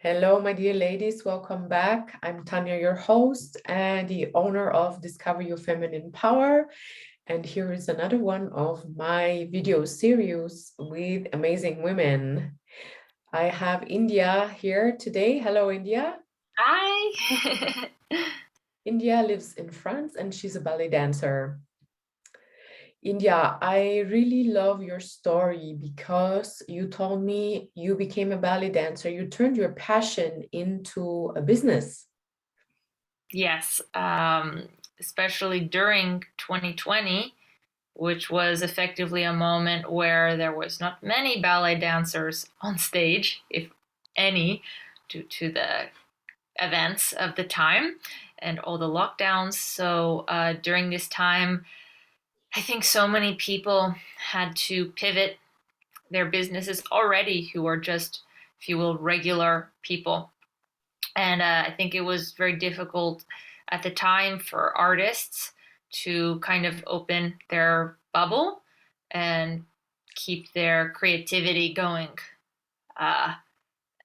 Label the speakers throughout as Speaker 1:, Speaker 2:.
Speaker 1: Hello, my dear ladies. Welcome back. I'm Tanya, your host and the owner of Discover Your Feminine Power. And here is another one of my video series with amazing women. I have India here today. Hello, India.
Speaker 2: Hi.
Speaker 1: India lives in France and she's a ballet dancer. India, I really love your story because you told me you became a ballet dancer. You turned your passion into a business.
Speaker 2: Yes, especially during 2020, which was effectively a moment where there was not many ballet dancers on stage, if any, due to the events of the time and all the lockdowns. So during this time, I think so many people had to pivot their businesses already who are just, if you will, regular people. And I think it was very difficult at the time for artists to kind of open their bubble and keep their creativity going. Uh,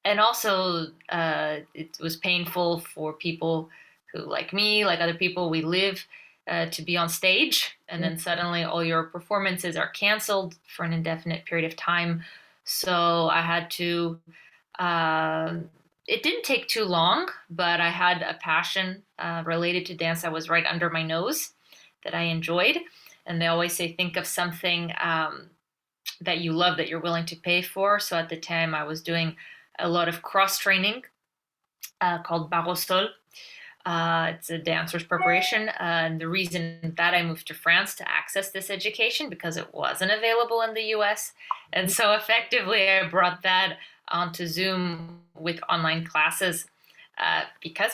Speaker 2: and also, it was painful for people who, like me, like other people, we live to be on stage, and then suddenly all your performances are canceled for an indefinite period of time. So I had to uh, it didn't take too long, but I had a passion related to dance that was right under my nose that I enjoyed. And they always say, think of something that you love that you're willing to pay for. So at the time, I was doing a lot of cross training called barosol. It's a dancer's preparation. And the reason that I moved to France to access this education because it wasn't available in the US. And so effectively, I brought that onto Zoom with online classes because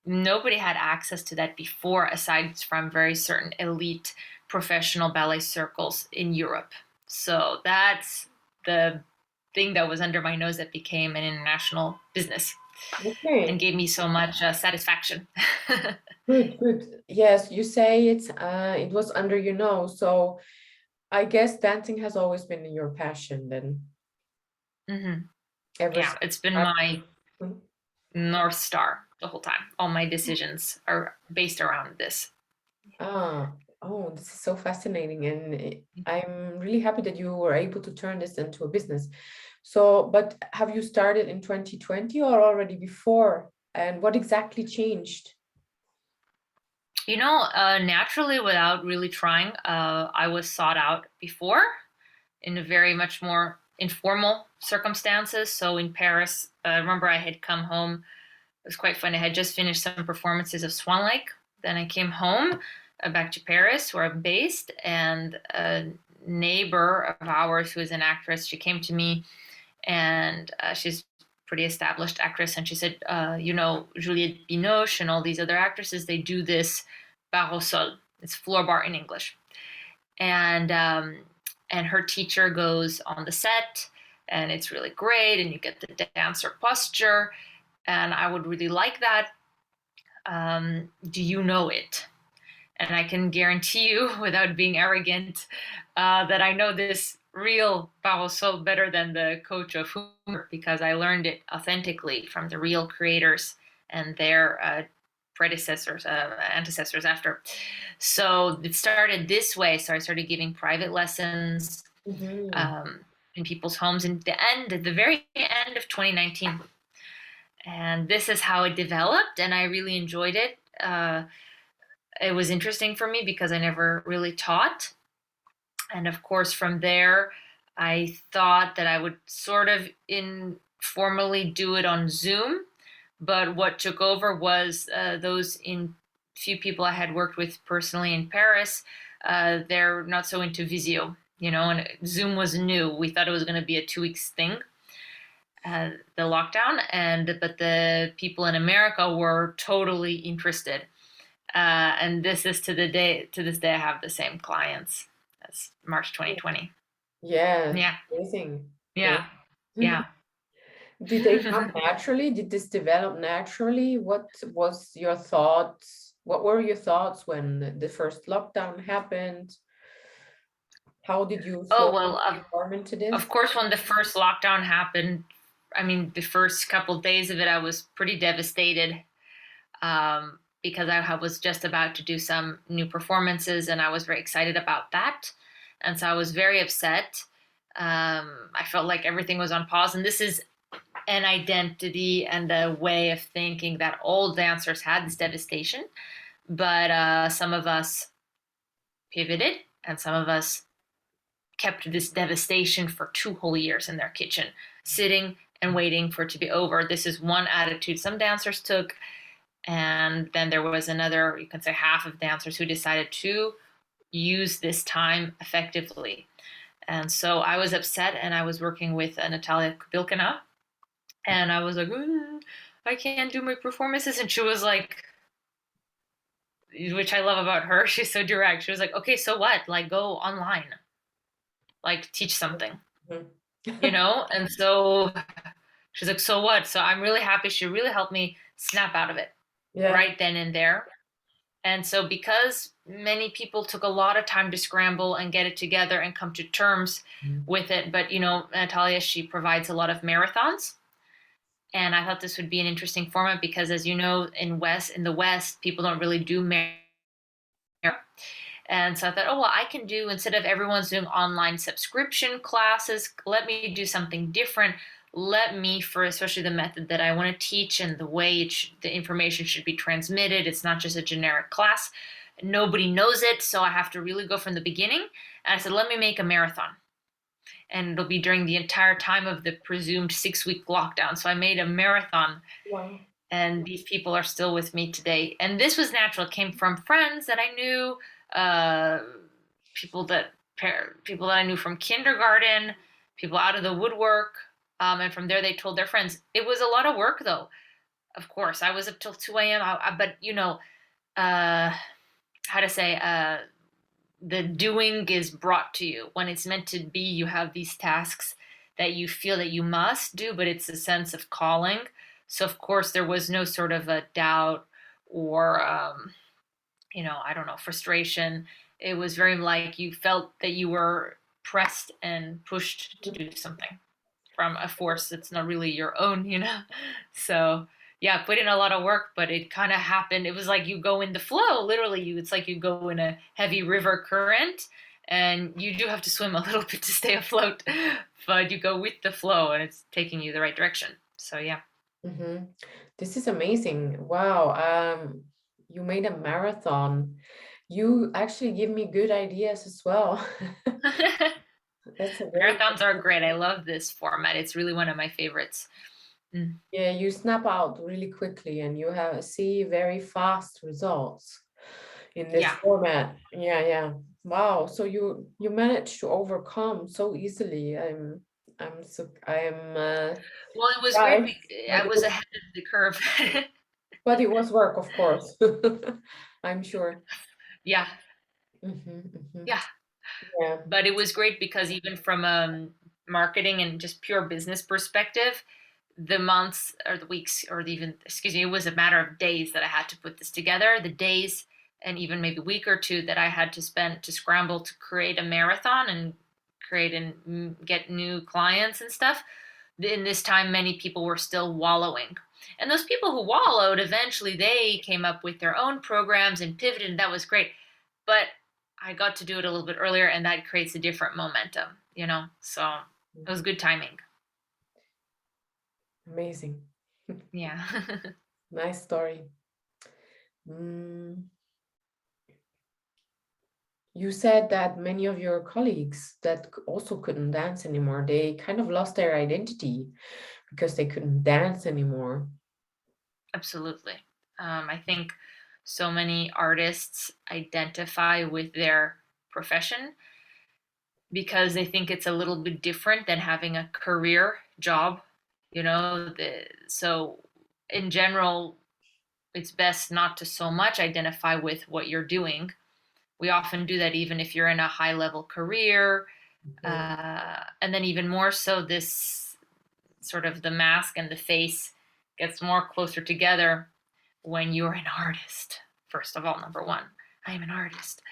Speaker 2: nobody had access to that before, aside from very certain elite professional ballet circles in Europe. So that's the thing that was under my nose that became an international business and
Speaker 1: Okay,
Speaker 2: gave me so much satisfaction.
Speaker 1: good, good. Yes, you say it was under your nose, so I guess dancing has always been your passion then,
Speaker 2: hmm
Speaker 1: ever
Speaker 2: Yeah,
Speaker 1: since.
Speaker 2: it's been my
Speaker 1: Mhm.
Speaker 2: North Star the whole time. All my decisions are based around this.
Speaker 1: Ah, oh, this is so fascinating, and I'm really happy that you were able to turn this into a business. So, but have you started in 2020 or already before? And what exactly changed?
Speaker 2: Naturally, without really trying, I was sought out before in a very much more informal circumstances. So in Paris, I remember I had come home. It was quite fun. I had just finished some performances of Swan Lake. Then I came home back to Paris, where I'm based, and a neighbor of ours who is an actress, she came to me and she's a pretty established actress, and she said, Juliette Binoche and all these other actresses, they do this barre au sol. It's floor bar in English, and her teacher goes on the set, and it's really great, and you get the dancer posture, and I would really like that. Do you know it? And I can guarantee you, without being arrogant, that I know this real Barroso better than the coach of humor because I learned it authentically from the real creators and their predecessors, antecessors after. So it started this way. So I started giving private lessons
Speaker 1: Mhm.
Speaker 2: um, in people's homes in the very end of 2019. And this is how it developed, and I really enjoyed it. It was interesting for me because I never really taught. And of course, from there, I thought that I would sort of informally do it on Zoom. But what took over was those few people I had worked with personally in Paris. They're not so into Visio, and Zoom was new. We thought it was going to be a 2 weeks thing, the lockdown, but the people in America were totally interested. And this is to this day, I have the same clients as March 2020.
Speaker 1: Yeah,
Speaker 2: Yeah,
Speaker 1: amazing. Great.
Speaker 2: yeah, yeah.
Speaker 1: Did they come naturally? Did this develop naturally? What was your thoughts? What were your thoughts when the first lockdown happened? How did you
Speaker 2: Oh
Speaker 1: slowly
Speaker 2: well,
Speaker 1: warm into
Speaker 2: of
Speaker 1: this?
Speaker 2: course, when the first lockdown happened, I mean, the first couple days of it, I was pretty devastated, because I was just about to do some new performances and I was very excited about that. And so I was very upset. I felt like everything was on pause. And this is an identity and a way of thinking that all dancers had, this devastation. But some of us pivoted and some of us kept this devastation for 2 whole years in their kitchen, sitting and waiting for it to be over. This is one attitude some dancers took. And then there was another, you can say, half of dancers who decided to use this time effectively. And so I was upset, and I was working with Natalia Kubilkina, and I was like, I can't do my performances. And she was like, which I love about her, she's so direct. She was like, okay, so what? Like, go online, like, teach something, you know? And so she's like, so what? So I'm really happy. She really helped me snap out of it right then and there. And so, because many people took a lot of time to scramble and get it together and come to terms with it, but Natalia, she provides a lot of marathons, and I thought this would be an interesting format because, as you know, in the West, people don't really do marathons. And so I thought, oh well, I can do, instead of everyone's doing online subscription classes, let me do something different. Let me, for especially the method that I want to teach and the way the information should be transmitted, it's not just a generic class. Nobody knows it, so I have to really go from the beginning. And I said, let me make a marathon. And it'll be during the entire time of the presumed 6-week lockdown. So I made a marathon. Wow. And these people are still with me today. And this was natural. It came from friends that I knew, people that I knew from kindergarten, people out of the woodwork. And from there, they told their friends. It was a lot of work, though. Of course, I was up till 2 a.m. But how to say, the doing is brought to you. When it's meant to be, you have these tasks that you feel that you must do, but it's a sense of calling. So, of course, there was no sort of a doubt or, I don't know, frustration. It was very like you felt that you were pressed and pushed to do something from a force that's not really your own, So, yeah, put in a lot of work, but it kind of happened. It was like you go in the flow, literally. It's like you go in a heavy river current, and you do have to swim a little bit to stay afloat, but you go with the flow, and it's taking you the right direction. So, yeah.
Speaker 1: Mm-hmm. This is amazing. Wow. You made a marathon. You actually give me good ideas as well.
Speaker 2: Marathons are great. I love this format. It's really one of my favorites.
Speaker 1: Yeah, you snap out really quickly and you see very fast results in this format. Yeah. Wow. So you managed to overcome so easily. Well,
Speaker 2: it was great. I was ahead of the curve.
Speaker 1: But it was work, of course. I'm sure.
Speaker 2: Yeah.
Speaker 1: Mm-hmm.
Speaker 2: Yeah. But it was great because even from a marketing and just pure business perspective, the months or the weeks or it was a matter of days that I had to put this together. The days and even maybe a week or two that I had to spend to scramble to create a marathon and create and get new clients and stuff. In this time, many people were still wallowing. And those people who wallowed, eventually they came up with their own programs and pivoted, and that was great. But I got to do it a little bit earlier, and that creates a different momentum, So it was good timing.
Speaker 1: Amazing.
Speaker 2: Yeah.
Speaker 1: Nice story. You said that many of your colleagues that also couldn't dance anymore, they kind of lost their identity because they couldn't dance anymore.
Speaker 2: Absolutely. I think so many artists identify with their profession because they think it's a little bit different than having a career job, so in general, it's best not to so much identify with what you're doing. We often do that even if you're in a high level career. And then even more so, this sort of the mask and the face gets more closer together when you're an artist. First of all, number one, I am an artist.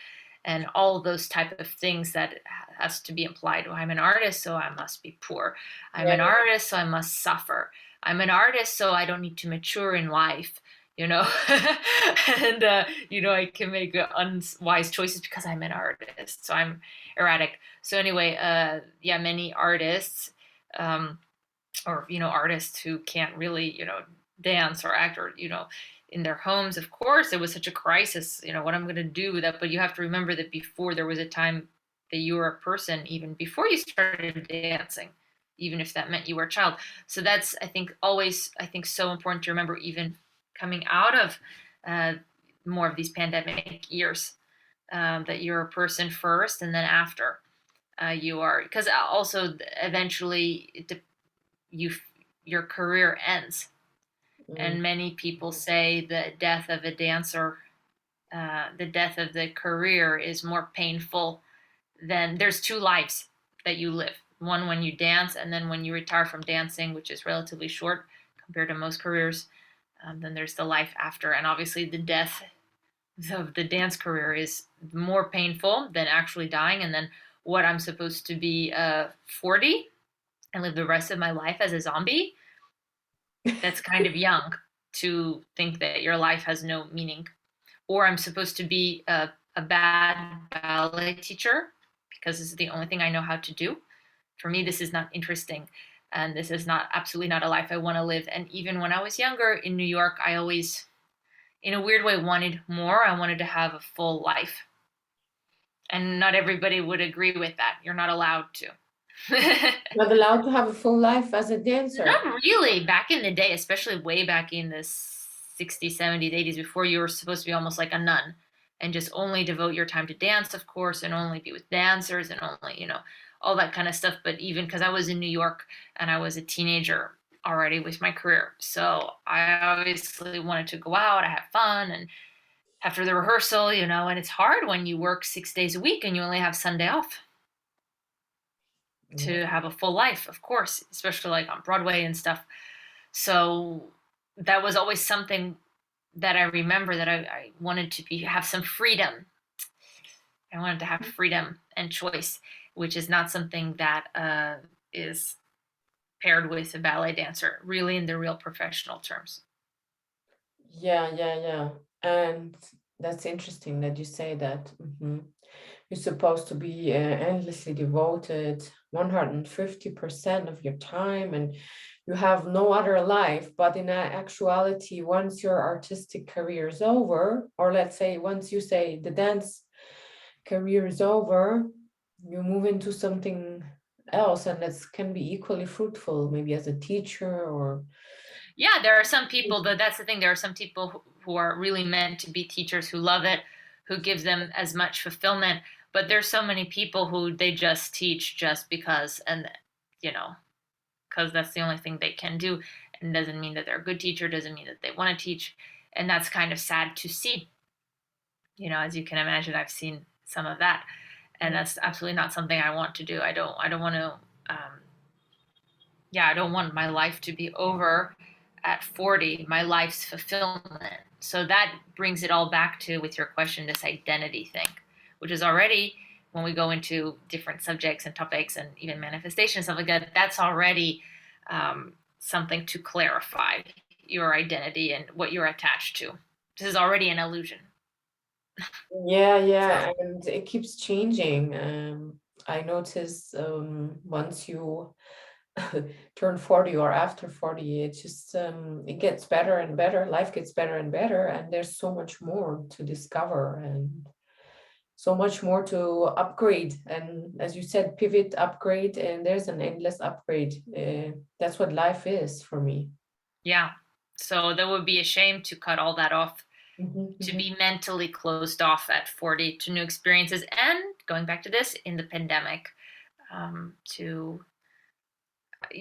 Speaker 2: and all those type of things that has to be implied. Well, I'm an artist, so I must be poor. I'm
Speaker 1: Yeah.
Speaker 2: an artist, so I must suffer. I'm an artist, so I don't need to mature in life, you know. And I can make unwise choices because I'm an artist, so I'm erratic. So anyway, yeah, many artists, um, or artists who can't really dance or act, or in their homes. Of course, it was such a crisis. What I'm going to do with that. But you have to remember that before, there was a time that you were a person even before you started dancing, even if that meant you were a child. So that's, I think, always, I think, so important to remember, even coming out of uh, more of these pandemic years, that you're a person first, and then after, you are, because also eventually you your career ends.
Speaker 1: Mm.
Speaker 2: And many people say the death of a dancer, the death of the career, is more painful than, there's two lives that you live. One when you dance, and then when you retire from dancing, which is relatively short compared to most careers. Then there's the life after, and obviously the death of the dance career is more painful than actually dying. And then what, I'm supposed to be 40 and live the rest of my life as a zombie? That's kind of young to think that your life has no meaning. Or I'm supposed to be a bad ballet teacher because this is the only thing I know how to do. For me, this is not interesting. And this is not, absolutely not a life I want to live. And even when I was younger in New York, I always, in a weird way, wanted more. I wanted to have a full life. And not everybody would agree with that. You're not allowed to.
Speaker 1: Not allowed to have a full life as a dancer.
Speaker 2: Not really. Back in the day, especially way back in the 60s, 70s, 80s, before, you were supposed to be almost like a nun and just only devote your time to dance, of course, and only be with dancers, and only, all that kind of stuff. But even because I was in New York and I was a teenager already with my career. So I obviously wanted to go out, I had fun, and after the rehearsal, and it's hard when you work 6 days a week and you only have Sunday off
Speaker 1: Yeah.
Speaker 2: to have a full life, of course, especially like on Broadway and stuff. So that was always something that I remember, that I wanted to have some freedom. I wanted to have freedom and choice, which is not something that is paired with a ballet dancer, really, in the real professional terms.
Speaker 1: Yeah, yeah, yeah. And that's interesting that you say that. You're supposed to be endlessly devoted 150% of your time, and you have no other life. But in actuality, once your artistic career is over, or let's say once you say the dance career is over, you move into something else, and that can be equally fruitful, maybe as a teacher or.
Speaker 2: Yeah, there are some people, that's the thing. There are some people who are really meant to be teachers, who love it, who gives them as much fulfillment. But there's so many people who they just teach just because, and you know, because that's the only thing they can do. And doesn't mean that they're a good teacher, doesn't mean that they want to teach. And that's kind of sad to see. As you can imagine, I've seen some of that. And that's absolutely not something I want to do. I don't want to, yeah, I don't want my life to be over at 40, my life's fulfillment. So that brings it all back to, with your question, this identity thing, which is already, when we go into different subjects and topics and even manifestation and stuff like that, that's already something to clarify your identity and what you're attached to. This is already an illusion.
Speaker 1: Yeah,
Speaker 2: So,
Speaker 1: yeah, and it keeps changing. I notice once you turn 40 or after 40, it just it gets better and better. Life gets better and better, and there's so much more to discover and so much more to upgrade. And as you said, pivot, upgrade, and there's an endless upgrade. That's what life is for me.
Speaker 2: yeah. So that would be a shame to cut all that off,
Speaker 1: Mhm,
Speaker 2: to
Speaker 1: mhm.
Speaker 2: be mentally closed off at 40 to new experiences. And going back to this, in the pandemic, to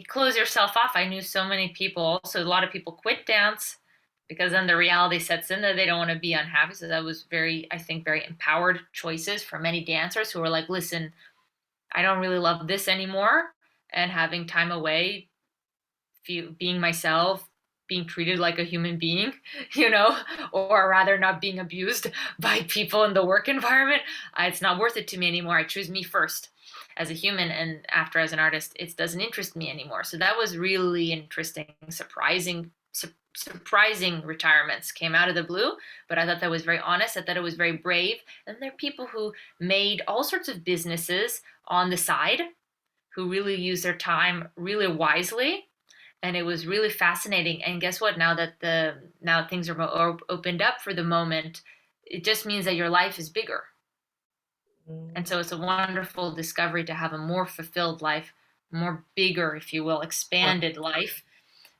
Speaker 2: close yourself off. I knew so many people, also a lot of people quit dance because then the reality sets in that they don't want to be unhappy. So that was very, I think, very empowered choices for many dancers who were like, listen, I don't really love this anymore. And having time away, being myself, being treated like a human being, you know, or rather not being abused by people in the work environment. It's not worth it to me anymore. I choose me first as a human, and after as an artist, it doesn't interest me anymore. So that was really interesting, surprising retirements came out of the blue, but I thought that was very honest. I thought it was very brave. And there are people who made all sorts of businesses on the side who really use their time really wisely, and it was really fascinating. And guess what, now things are opened up for the moment, it just means that your life is bigger. And so it's a wonderful discovery to have a more fulfilled life, more bigger, if you will, expanded life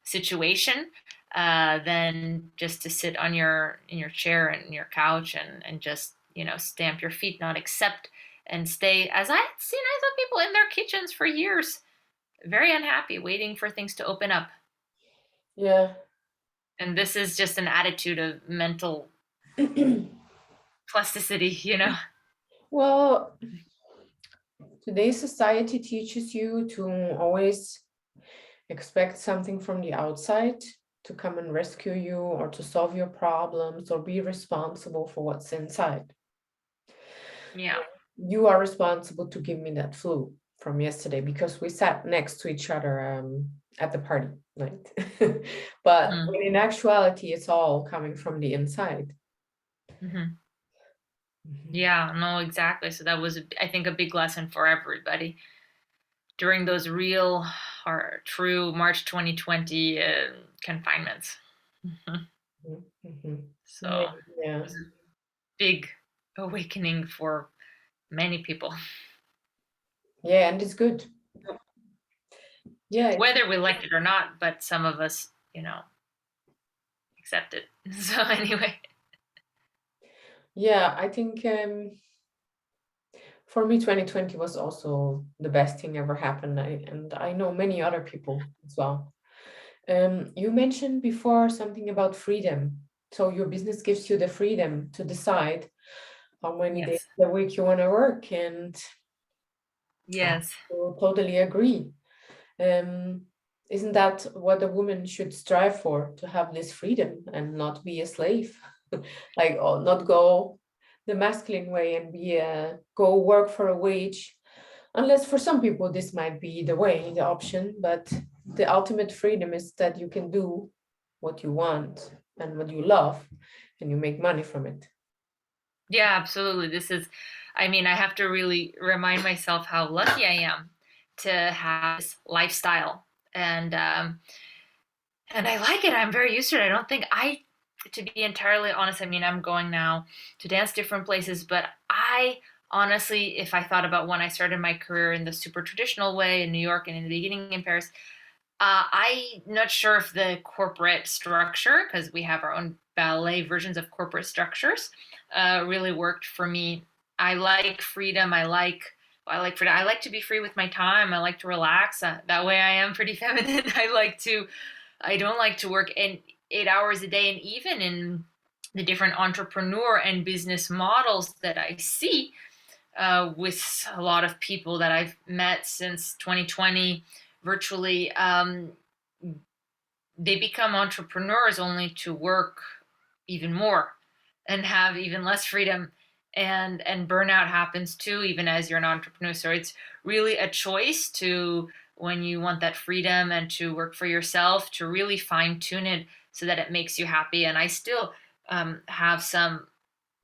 Speaker 2: situation, than just to sit on your in your chair and your couch and just, you know, stamp your feet, not accept and stay. As I had seen, I saw people in their kitchens for years, very unhappy, waiting for things to open up.
Speaker 1: Yeah.
Speaker 2: And this is just an attitude of mental plasticity, you know?
Speaker 1: Well, today's society teaches you to always expect something from the outside to come and rescue you or to solve your problems or be responsible for what's inside.
Speaker 2: Yeah.
Speaker 1: You are responsible to give me that flu from yesterday because we sat next to each other at the party, right? But
Speaker 2: Mm-hmm.
Speaker 1: when in actuality, it's all coming from the inside.
Speaker 2: Mm-hmm.
Speaker 1: Mhm.
Speaker 2: Yeah, no, exactly. So that was, I think, a big lesson for everybody during those real or true March 2020 confinements. Mhm.
Speaker 1: Mhm. Yeah,
Speaker 2: So it
Speaker 1: yeah,
Speaker 2: was a big awakening for many people,
Speaker 1: yeah, and it's good. Yeah, it's
Speaker 2: whether we liked it or not, but some of us, you know, accept it. So anyway,
Speaker 1: yeah. I think for me, 2020 was also the best thing ever happened, and I know many other people as well. You mentioned before something about freedom. So your business gives you the freedom to decide how many days
Speaker 2: yes,
Speaker 1: a week you want to work, and I
Speaker 2: yes,
Speaker 1: totally agree. Um, isn't that what a woman should strive for, to have this freedom and not be a slave? Like, or not go the masculine way and be a go work for a wage, unless for some people this might be the way, the option, but the ultimate freedom is that you can do what you want and what you love and you make money from it.
Speaker 2: yeah, absolutely. This is, I mean, I have to really remind myself how lucky I am to have this lifestyle, and and I like it. I'm very used to it. I don't think I, to be entirely honest, I mean, I'm going now to dance different places, but I honestly, if I thought about when I started my career in the super traditional way in New York and in the beginning in Paris, I'm not sure if the corporate structure, because we have our own ballet versions of corporate structures, really worked for me. I like freedom. I like freedom. I like to be free with my time. I like to relax. That way, I am pretty feminine. I don't like to work in 8 hours a day, and even in the different entrepreneur and business models that I see, with a lot of people that I've met since 2020 virtually, they become entrepreneurs only to work even more and have even less freedom, and burnout happens too, even as you're an entrepreneur. So it's really a choice to, when you want that freedom and to work for yourself, to really fine tune it so that it makes you happy. And I still have some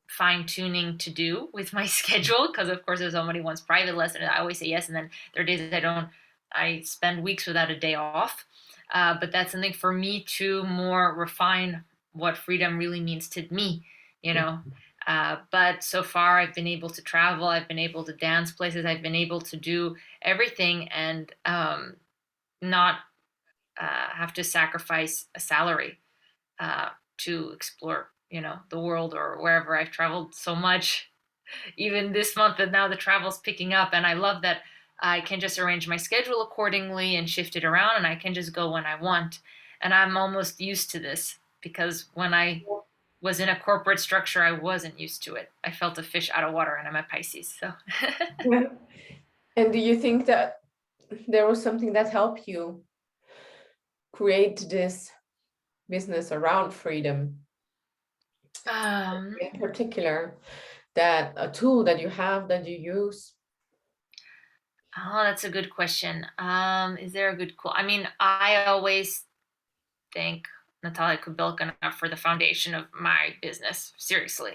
Speaker 2: fine tuning to do with my schedule, because of course if somebody wants private lesson, I always say yes, and then there are days I don't. I spend weeks without a day off, but that's something for me to more refine what freedom really means to me, you know. But so far I've been able to travel, I've been able to dance places, I've been able to do everything, and not have to sacrifice a salary to explore, you know, the world or wherever. I've traveled so much, even this month, that now the travel's picking up, and I love that I can just arrange my schedule accordingly and shift it around, and I can just go when I want. And I'm almost used to this, because when I was in a corporate structure, I wasn't used to it. I felt a fish out of water, and I'm a Pisces, so
Speaker 1: Yeah. And do you think that there was something that helped you create this business around freedom?
Speaker 2: Um,
Speaker 1: In particular, that a tool that you have that you use?
Speaker 2: oh, that's a good question. Is there a good I mean, I always thank Natalia Kubilkina for the foundation of my business. Seriously.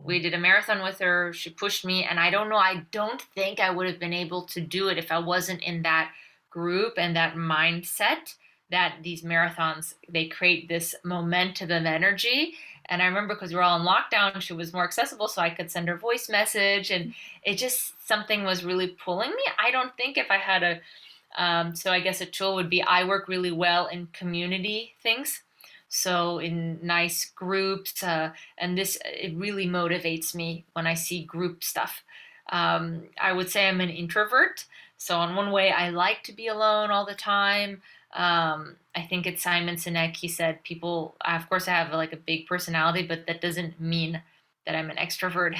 Speaker 2: We did a marathon with her. She pushed me, and I don't know. I don't think I would have been able to do it if I wasn't in that group and that mindset that these marathons, they create this momentum of energy. And I remember because we were all in lockdown, she was more accessible, so I could send her voice message, and it just something was really pulling me. I don't think if I had a so I guess a tool would be I work really well in community things. So in nice groups, and this it really motivates me when I see group stuff. I would say I'm an introvert. So in one way, I like to be alone all the time. I think it's Simon Sinek. He said, "People, of course, I have like a big personality, but that doesn't mean that I'm an extrovert.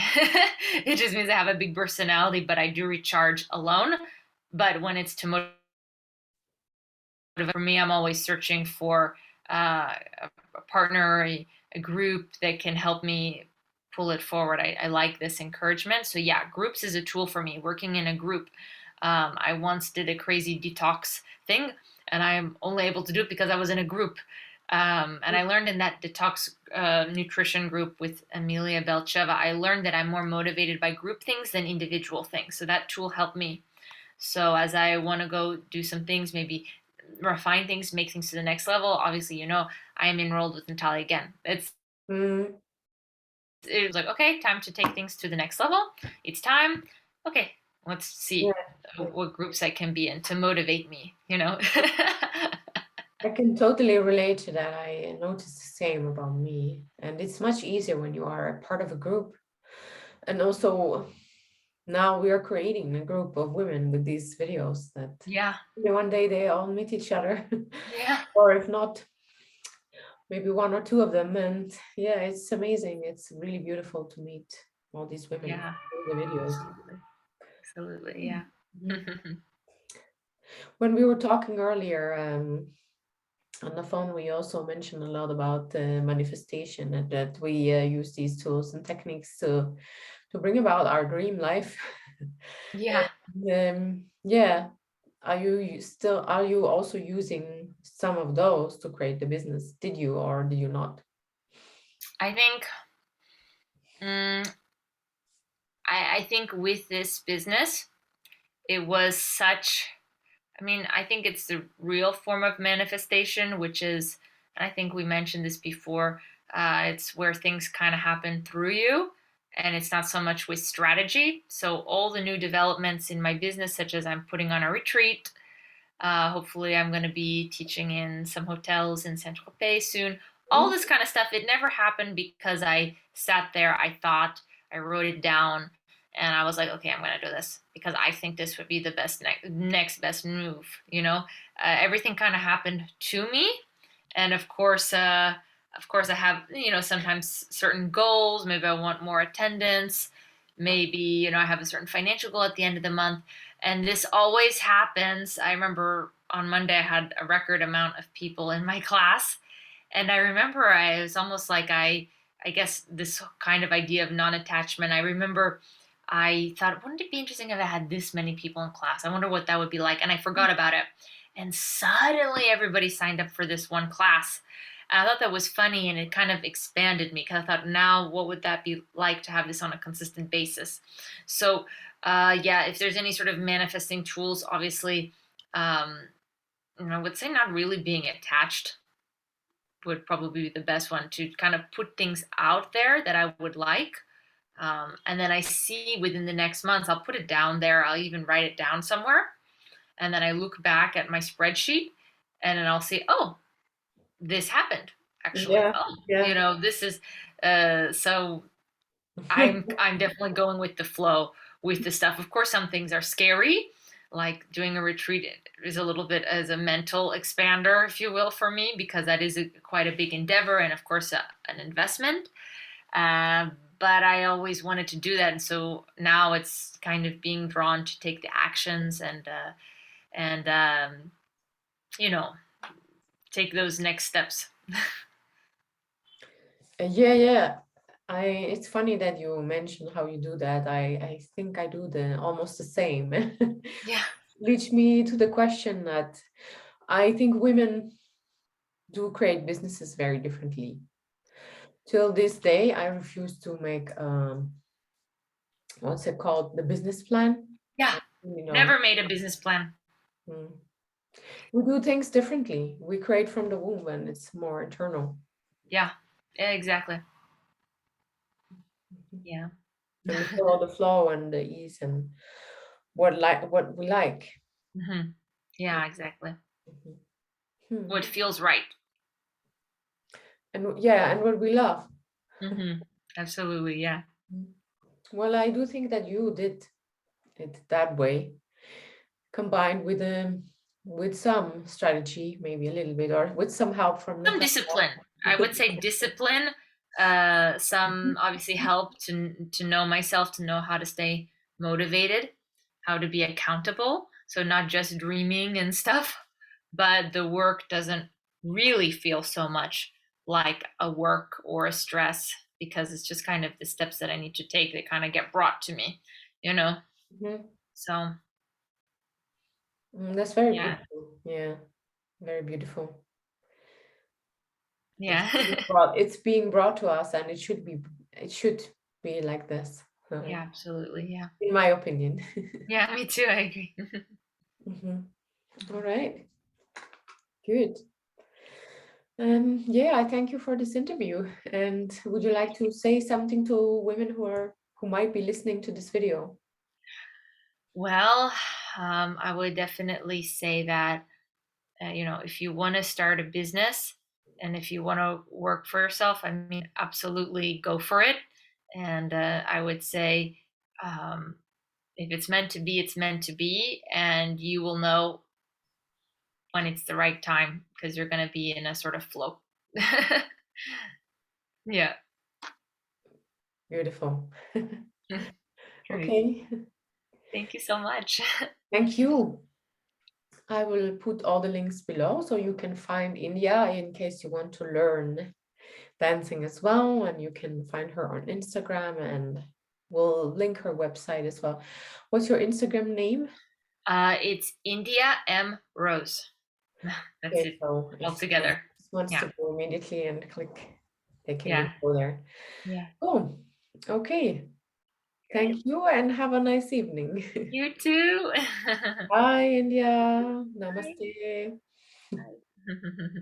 Speaker 2: It just means I have a big personality, but I do recharge alone. But when it's to motivate." For me, I'm always searching for a partner, a group that can help me pull it forward. I like this encouragement. So yeah, groups is a tool for me. Working in a group. I once did a crazy detox thing, and I'm only able to do it because I was in a group. And I learned in that detox nutrition group with Amelia Belcheva, I learned that I'm more motivated by group things than individual things. So that tool helped me. So as I want to go do some things, maybe refine things, make things to the next level. Obviously, I am enrolled with Natalia again.
Speaker 1: Mm,
Speaker 2: It was like, okay, time to take things to the next level. It's time. Okay, let's see
Speaker 1: yeah.
Speaker 2: what groups I can be in to motivate me.
Speaker 1: I can totally relate to that. I noticed the same about me. And it's much easier when you are a part of a group. And also, now we are creating a group of women with these videos that
Speaker 2: Yeah,
Speaker 1: one day they all meet each other.
Speaker 2: yeah,
Speaker 1: Or if not, maybe one or two of them. And yeah, it's amazing. It's really beautiful to meet all these women
Speaker 2: yeah,
Speaker 1: in the videos.
Speaker 2: absolutely, absolutely, yeah.
Speaker 1: Mhm. When we were talking earlier, on the phone, we also mentioned a lot about manifestation and that we use these tools and techniques to bring about our dream life.
Speaker 2: Yeah,
Speaker 1: Yeah, are you also using some of those to create the business? Did you or did you not?
Speaker 2: I think, mm, I think with this business, it was such I mean, I think it's the real form of manifestation, which is, and I think we mentioned this before, it's where things kind of happen through you, and it's not so much with strategy. So, all the new developments in my business, such as I'm putting on a retreat, hopefully, I'm going to be teaching in some hotels in Saint Tropez soon. All this kind of stuff, it never happened because I sat there, I thought, I wrote it down, and I was like, okay, I'm going to do this because I think this would be the best next best move. Everything kind of happened to me, and of course, I have sometimes certain goals. Maybe I want more attendance. Maybe I have a certain financial goal at the end of the month, and this always happens. I remember on Monday I had a record amount of people in my class, and I remember I was almost like I guess this kind of idea of non-attachment. I remember I thought, wouldn't it be interesting if I had this many people in class? I wonder what that would be like. And I forgot about it. And suddenly everybody signed up for this one class. And I thought that was funny and it kind of expanded me because I thought, now what would that be like to have this on a consistent basis? So, yeah, if there's any sort of manifesting tools, obviously, I would say not really being attached would probably be the best one to kind of put things out there that I would like. And then I see within the next months, I'll put it down there. I'll even write it down somewhere. And then I look back at my spreadsheet and then I'll see, oh, this happened actually.
Speaker 1: Yeah,
Speaker 2: Oh,
Speaker 1: yeah.
Speaker 2: this is so I'm definitely going with the flow with the stuff. Of course, some things are scary, like doing a retreat is a little bit as a mental expander, if you will, for me, because that is quite a big endeavor and, of course, an investment. But I always wanted to do that, and so now it's kind of being drawn to take the actions and you know take those next steps.
Speaker 1: Yeah. It's funny that you mentioned how you do that. I think I do the almost the same.
Speaker 2: Yeah.
Speaker 1: Leads me to the question that I think women do create businesses very differently. Till this day, I refuse to make what's it called? The business plan.
Speaker 2: Yeah.
Speaker 1: You know,
Speaker 2: Never made a business plan.
Speaker 1: mm. We do things differently. We create from the womb and it's more internal.
Speaker 2: Yeah. Yeah, exactly. Yeah.
Speaker 1: And we follow the flow and the ease and what we like.
Speaker 2: Hmm. Yeah, exactly.
Speaker 1: Mhm. Hmm.
Speaker 2: What feels right.
Speaker 1: And yeah, and what we love.
Speaker 2: Hmm. Absolutely. Yeah.
Speaker 1: Mm. Well, I do think that you did it that way, combined with some strategy, maybe a little bit, or with some help from
Speaker 2: Some
Speaker 1: Natasha.
Speaker 2: discipline. I would say discipline. Some obviously help to know myself, to know how to stay motivated, how to be accountable. So not just dreaming and stuff, but the work doesn't really feel so much like a work or a stress because it's just kind of the steps that I need to take that kind of get brought to me, you know.
Speaker 1: Mhm.
Speaker 2: So
Speaker 1: That's very
Speaker 2: yeah,
Speaker 1: beautiful. Yeah, very beautiful.
Speaker 2: yeah,
Speaker 1: It's being brought to us, and it should be like this,
Speaker 2: yeah, absolutely, yeah,
Speaker 1: in my opinion.
Speaker 2: yeah. Me too. I agree.
Speaker 1: Mhm. All right, good. Yeah, I thank you for this interview. And would you like to say something to women who might be listening to this video?
Speaker 2: Well, I would definitely say that, if you want to start a business and if you want to work for yourself, I mean, absolutely go for it. And I would say, um, if it's meant to be, it's meant to be. And you will know when it's the right time because you're going to be in a sort of flow. Yeah.
Speaker 1: Beautiful.
Speaker 2: Great.
Speaker 1: Okay,
Speaker 2: Thank you so much.
Speaker 1: thank you. I will put all the links below so you can find India in case you want to learn dancing as well. And you can find her on Instagram and we'll link her website as well. What's your Instagram name?
Speaker 2: It's India M Rose. That's
Speaker 1: Okay,
Speaker 2: it
Speaker 1: so
Speaker 2: all
Speaker 1: if someone
Speaker 2: together.
Speaker 1: wants
Speaker 2: Yeah.
Speaker 1: to go immediately and click, they can just
Speaker 2: Yeah.
Speaker 1: go there.
Speaker 2: Yeah.
Speaker 1: Oh, okay.
Speaker 2: Great.
Speaker 1: Thank you and have a nice evening.
Speaker 2: You too.
Speaker 1: Bye, India.
Speaker 2: Bye.
Speaker 1: Namaste.
Speaker 2: Bye.